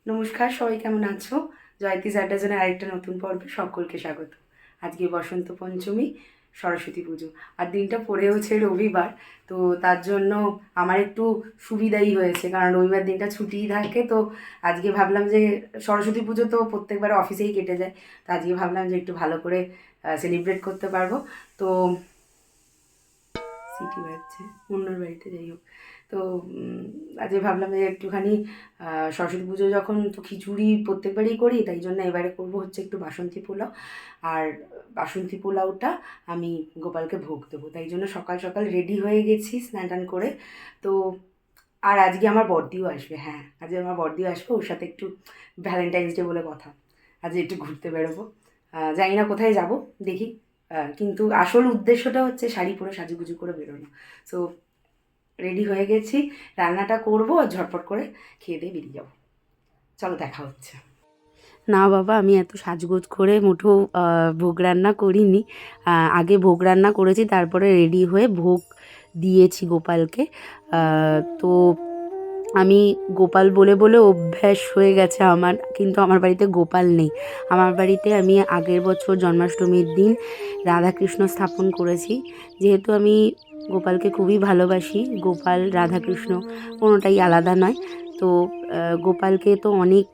নমস্কার, সবাই কেমন আছো? জয়তি জাড্ডাজনের আরেকটা নতুন পর্বে সকলকে স্বাগত। আজকে বসন্ত পঞ্চমী, সরস্বতী পুজো, আর দিনটা পড়েওছে রবিবার। তো তার জন্য আমার একটু সুবিধাই হয়েছে, কারণ রবিবার দিনটা ছুটিই থাকে। তো আজকে ভাবলাম যে সরস্বতী পুজো তো প্রত্যেকবার অফিসেই কেটে যায়, তো আজকে ভাবলাম যে একটু ভালো করে সেলিব্রেট করতে পারবো। তো সিটি বাজছে অন্যর বাড়িতে, যাই হোক। তো আজকে ভাবলাম যে একটুখানি সরস্বতী পুজো যখন, তো খিচুড়ি প্রত্যেকবারই করি, তাই জন্য এবারে করবো হচ্ছে একটু বাসন্তী পোলাও। আর বাসন্তী পোলাওটা আমি গোপালকে ভোগ দেবো, তাই জন্য সকাল সকাল রেডি হয়ে গেছি স্নান টান করে। তো আর আজকে আমার বড়দিও আসবে, হ্যাঁ আজকে আমার বড়দিও আসবে, ওর সাথে একটু ভ্যালেন্টাইন্স ডে বলে কথা, আজকে একটু ঘুরতে বেরোবো। জানি না কোথায় যাব, দেখি। কিন্তু আসল উদ্দেশ্যটা হচ্ছে শাড়ি পরে সাজুগুজু করে বেরোনো। সো রেডি হয়ে গেছি, রান্নাটা করবো আর ঝটপট করে খেয়ে দিয়ে বেরিয়ে যাবো। চলো, দেখা হচ্ছে। না বাবা, আমি এত সাজগোজ করে মুঠো ভোগ রান্না করিনি। আগে ভোগ রান্না করেছি, তারপরে রেডি হয়ে ভোগ দিয়েছি গোপালকে। তো আমি গোপাল বলে বলে অভ্যাস হয়ে গেছে আমার, কিন্তু আমার বাড়িতে গোপাল নেই। আমার বাড়িতে আমি আগের বছর জন্মাষ্টমীর দিন রাধাকৃষ্ণ স্থাপন করেছি। যেহেতু আমি গোপালকে খুবই ভালোবাসি, গোপাল রাধাকৃষ্ণ কোনোটাই আলাদা নয়। তো গোপালকে তো অনেক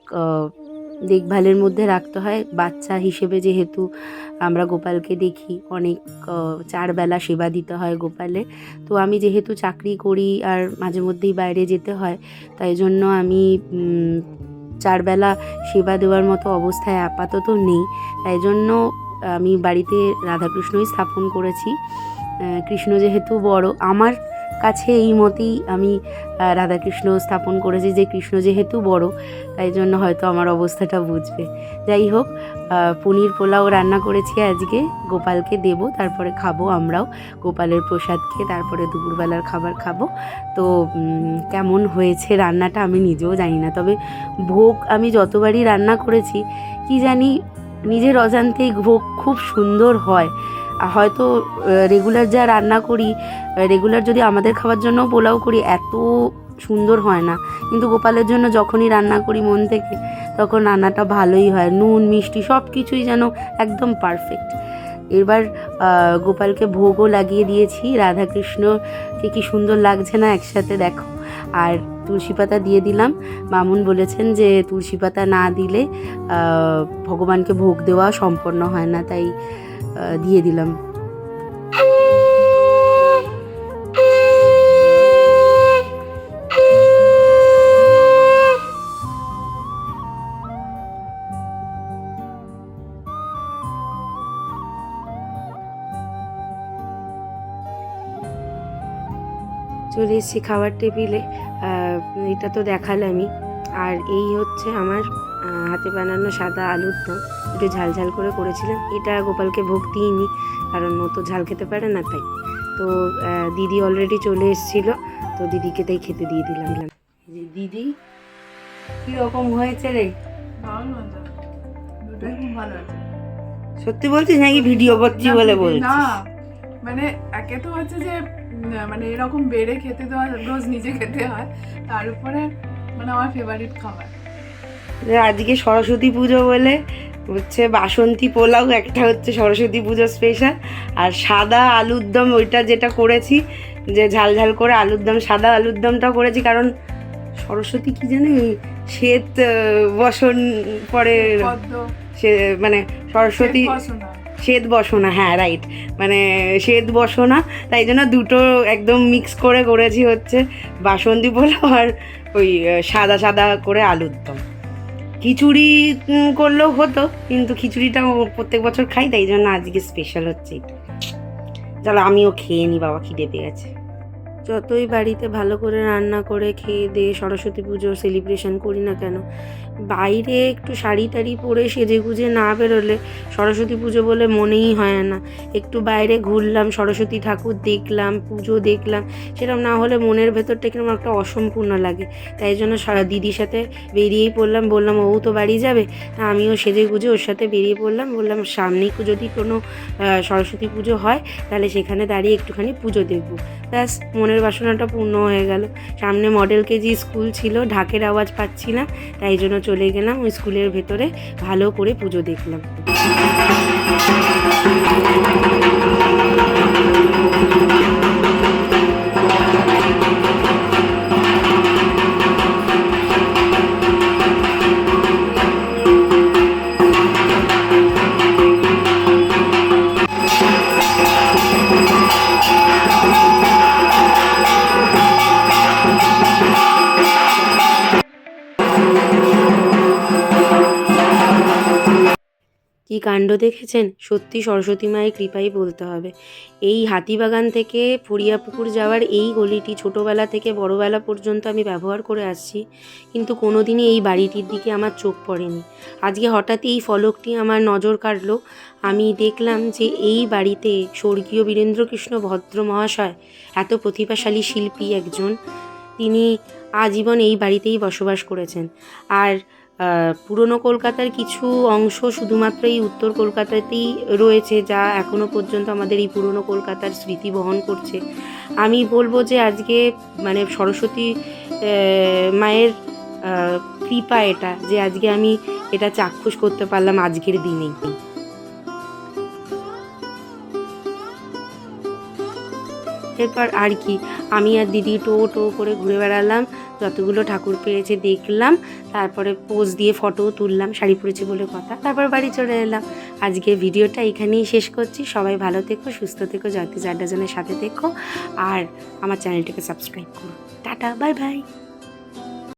দেখভালের মধ্যে রাখতে হয়, বাচ্চা হিসেবে যেহেতু আমরা গোপালকে দেখি, অনেক 4 বেলা সেবা দিতে হয় গোপালে। তো আমি যেহেতু চাকরি করি আর মাঝে মধ্যেই বাইরে যেতে হয়, তাই জন্য আমি 4 বেলা সেবা দেওয়ার মতো অবস্থায় আপাতত নেই। তাই জন্য আমি বাড়িতে রাধাকৃষ্ণই স্থাপন করেছি। কৃষ্ণ যেহেতু বড়, আমার কাছে এই মতেই আমি রাধাকৃষ্ণ স্থাপন করেছি, যে কৃষ্ণ যেহেতু বড়, তাই জন্য হয়তো আমার অবস্থাটা বুঝবে। যাই হোক, পনির পোলাও রান্না করেছি আজকে, গোপালকে দেব, তারপরে খাবো আমরাও গোপালের প্রসাদ খেয়ে, তারপরে দুপুরবেলার খাবার খাবো। তো কেমন হয়েছে রান্নাটা আমি নিজেও জানি না, তবে ভোগ আমি যতবারই রান্না করেছি কি জানি নিজের অজান্তেই ভোগ খুব সুন্দর হয়। হয়তো রেগুলার যা রান্না করি, রেগুলার যদি আমাদের খাওয়ার জন্য পোলাও করি, এত সুন্দর হয় না। কিন্তু গোপালের জন্য যখনই রান্না করি মন থেকে, তখন রান্নাটা ভালোই হয়, নুন মিষ্টি সব কিছুই যেন একদম পারফেক্ট। এবার গোপালকে ভোগও লাগিয়ে দিয়েছি, রাধাকৃষ্ণকে কি সুন্দর লাগছে না একসাথে, দেখো। আর তুলসী পাতা দিয়ে দিলাম। মামুন বলেছেন যে তুলসী পাতা না দিলে ভগবানকে ভোগ দেওয়া সম্পন্ন হয় না, তাই দিয়ে দিলাম। চলে এসেছি খাবার টেবিলে। এটা তো দেখালামই। আর এই হচ্ছে আমার হাতে বানানো সাদা আলুর দম, একটু ঝাল ঝাল করে করেছিলাম। এটা গোপালকে ভোগ দিইনি, কারণ ও তো ঝাল খেতে পারে না, তাই। তো দিদি অলরেডি চলে এসেছিল, তো দিদিকে তাই খেতে দিয়ে দিলাম। দিদি কীরকম হয়েছে রে? সত্যি বলছিস নাকি ভিডিও করছি বলে বলছিস? না, মানে একে তো হচ্ছে যে মানে এরকম বেড়ে খেতে দেওয়া, রোজ নিজে খেতে হয়, তার উপরে মানে আমার ফেভারিট খাবার। আজকে সরস্বতী পুজো বলে হচ্ছে বাসন্তী পোলাও একটা হচ্ছে সরস্বতী পুজো স্পেশাল, আর সাদা আলুর দম ওইটা যেটা করেছি, যে ঝাল ঝাল করে আলুর দম, সাদা আলুর দমটাও করেছি, কারণ সরস্বতী কি জানি শ্বেত বসন পরে, সে মানে সরস্বতী শ্বেত বসনা, হ্যাঁ রাইট, মানে শ্বেত বসনা, তাই জন্য দুটো একদম মিক্স করে করেছি হচ্ছে বাসন্তী পোলাও আর ওই সাদা সাদা করে আলুর দম। খিচুড়ি করলেও হতো, কিন্তু খিচুড়িটা প্রত্যেক বছর খাই, তাই জন্য আজকে স্পেশাল হচ্ছে এটা। চলো আমিও খেয়ে নিই, বাবা খিদে পেয়ে গেছে। যতই বাড়িতে ভালো করে রান্না করে খেয়ে দিয়ে সরস্বতী পুজো সেলিব্রেশন করি না কেন, বাইরে একটু শাড়ি টাড়ি পরে সেজে গুজে না বেরোলে সরস্বতী পুজো বলে মনেই হয় না। একটু বাইরে ঘুরলাম, সরস্বতী ঠাকুর দেখলাম, পুজো দেখলাম, সেরকম না হলে মনের ভেতরটা কিরকম একটা অসম্পূর্ণ লাগে। তাই জন্য দিদির সাথে বেরিয়েই পড়লাম, বললাম ও তো বাড়ি যাবে, তা আমিও সেজে গুজে ওর সাথে বেরিয়ে পড়লাম। বললাম সামনেই যদি কোনো সরস্বতী পুজো হয়, তাহলে সেখানে দাঁড়িয়ে একটুখানি পুজো দেখবো, ব্যাস মনে মনের বাসনাটা পূর্ণ হয়ে গেল। সামনে মডেল কেজি স্কুল ছিল, ঢাকের আওয়াজ পাচ্ছি না, তাই জন্য চলে গেলাম ওই স্কুলের ভেতরে, ভালো করে পুজো দেখলাম। কি কাণ্ড দেখেছেন, সত্যি সরস্বতী মায়ের কৃপাই বলতে হবে। এই হাতিবাগান থেকে ফড়িয়াপুকুর যাওয়ার এই গলিটি ছোটোবেলা থেকে বড়বেলা পর্যন্ত আমি ব্যবহার করে আসছি, কিন্তু কোনো দিনই এই বাড়িটির দিকে আমার চোখ পড়েনি। আজকে হঠাৎই এই ফলকটি আমার নজর কাড়লো। আমি দেখলাম যে এই বাড়িতে স্বর্গীয় বীরেন্দ্রকৃষ্ণ ভদ্র মহাশয়, এত প্রতিভাশালী শিল্পী একজন, তিনি আজীবন এই বাড়িতেই বসবাস করেছেন। আর পুরনো কলকাতার কিছু অংশ শুধুমাত্র এই উত্তর কলকাতাতেই রয়েছে, যা এখনও পর্যন্ত আমাদের এই পুরনো কলকাতার স্মৃতি বহন করছে। আমি বলবো যে আজকে মানে সরস্বতী মায়ের কৃপা এটা, যে আজকে আমি এটা চাক্ষুষ করতে পারলাম আজকের দিনেই। এরপর আর কি, আমি আর দিদি টো করে ঘুরে বেড়ালাম, যতগুলো ঠাকুর পেয়েছে দেখলাম, তারপরে পোজ দিয়ে ফটোও তুললাম, শাড়ি পরেছি বলে কথা, তারপর বাড়ি চলে এলাম। আজকের ভিডিওটা এখানেই শেষ করছি। সবাই ভালো থেকো, সুস্থ থেকো, জয়তী জাড্ডাজনের সাথে থেকো, আর আমার চ্যানেলটাকে সাবস্ক্রাইব করো। Tata, bye bye.